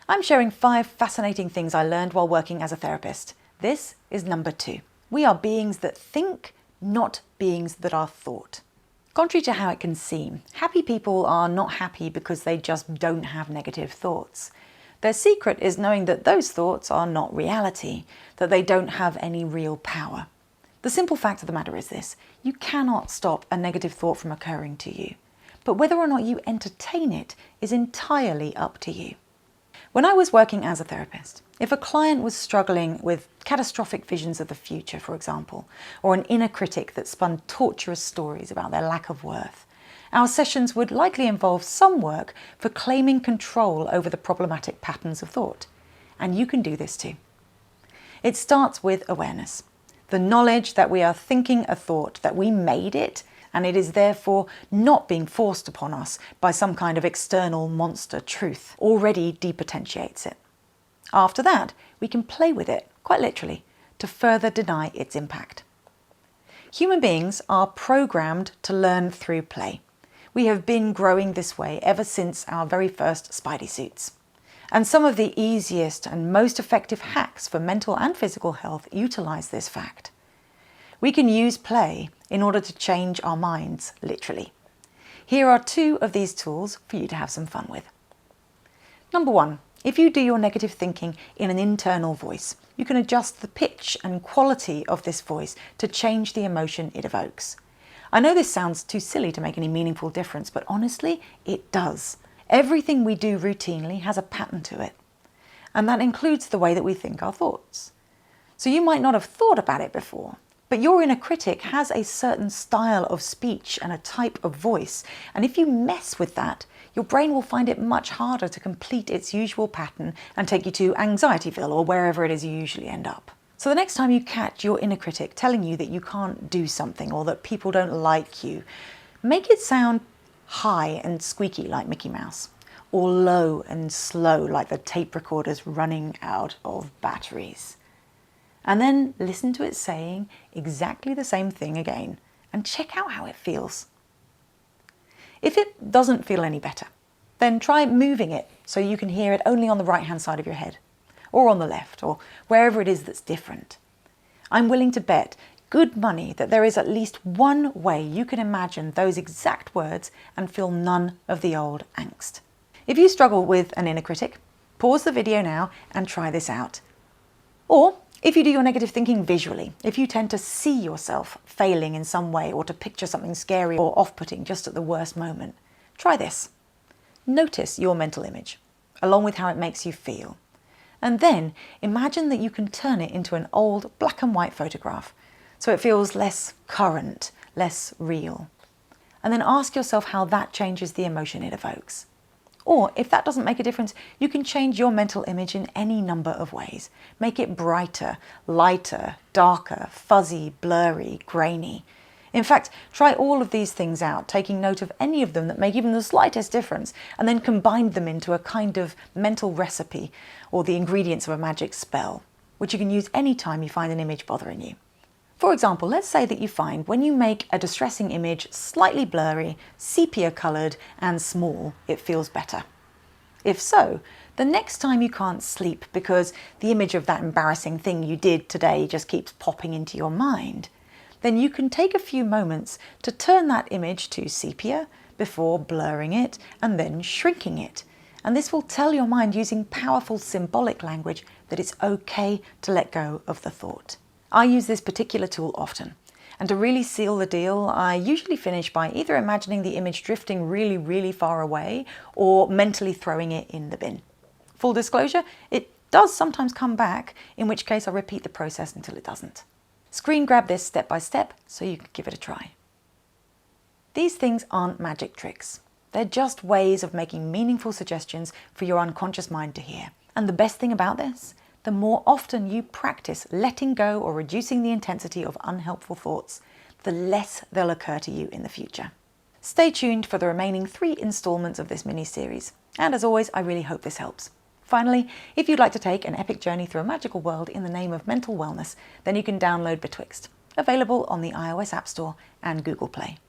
I'm sharing 5 fascinating things I learned while working as a therapist. This is number 2. We are beings that think, not beings that are thought. Contrary to how it can seem, happy people are not happy because they just don't have negative thoughts. Their secret is knowing that those thoughts are not reality, that they don't have any real power. The simple fact of the matter is this: you cannot stop a negative thought from occurring to you, but whether or not you entertain it is entirely up to you. When I was working as a therapist, if a client was struggling with catastrophic visions of the future, for example, or an inner critic that spun torturous stories about their lack of worth, our sessions would likely involve some work for claiming control over the problematic patterns of thought. And you can do this too. It starts with awareness, the knowledge that we are thinking a thought, that we made it, and it is therefore not being forced upon us by some kind of external monster truth, already depotentiates it. After that, we can play with it, quite literally, to further deny its impact. Human beings are programmed to learn through play. We have been growing this way ever since our very first Spidey suits. And some of the easiest and most effective hacks for mental and physical health utilize this fact. We can use play in order to change our minds, literally. Here are 2 of these tools for you to have some fun with. Number 1, if you do your negative thinking in an internal voice, you can adjust the pitch and quality of this voice to change the emotion it evokes. I know this sounds too silly to make any meaningful difference, but honestly, it does. Everything we do routinely has a pattern to it, and that includes the way that we think our thoughts. So you might not have thought about it before, but your inner critic has a certain style of speech and a type of voice, and if you mess with that, your brain will find it much harder to complete its usual pattern and take you to Anxietyville or wherever it is you usually end up. So the next time you catch your inner critic telling you that you can't do something or that people don't like you, make it sound high and squeaky like Mickey Mouse, or low and slow like the tape recorder's running out of batteries. And then listen to it saying exactly the same thing again and check out how it feels. If it doesn't feel any better, then try moving it so you can hear it only on the right-hand side of your head, or on the left, or wherever it is that's different. I'm willing to bet good money that there is at least one way you can imagine those exact words and feel none of the old angst. If you struggle with an inner critic, pause the video now and try this out. Or if you do your negative thinking visually, if you tend to see yourself failing in some way or to picture something scary or off-putting just at the worst moment, try this. Notice your mental image, along with how it makes you feel. And then imagine that you can turn it into an old black and white photograph, so it feels less current, less real. And then ask yourself how that changes the emotion it evokes. Or if that doesn't make a difference, you can change your mental image in any number of ways. Make it brighter, lighter, darker, fuzzy, blurry, grainy. In fact, try all of these things out, taking note of any of them that make even the slightest difference, and then combine them into a kind of mental recipe or the ingredients of a magic spell, which you can use any time you find an image bothering you. For example, let's say that you find when you make a distressing image slightly blurry, sepia-coloured and small, it feels better. If so, the next time you can't sleep because the image of that embarrassing thing you did today just keeps popping into your mind, then you can take a few moments to turn that image to sepia before blurring it and then shrinking it. And this will tell your mind using powerful symbolic language that it's okay to let go of the thought. I use this particular tool often, and to really seal the deal, I usually finish by either imagining the image drifting really, really far away or mentally throwing it in the bin. Full disclosure, it does sometimes come back, in which case I repeat the process until it doesn't. Screen grab this step by step so you can give it a try. These things aren't magic tricks. They're just ways of making meaningful suggestions for your unconscious mind to hear. And the best thing about this? The more often you practice letting go or reducing the intensity of unhelpful thoughts, the less they'll occur to you in the future. Stay tuned for the remaining 3 installments of this mini-series. And as always, I really hope this helps. Finally, if you'd like to take an epic journey through a magical world in the name of mental wellness, then you can download Betwixt, available on the iOS App Store and Google Play.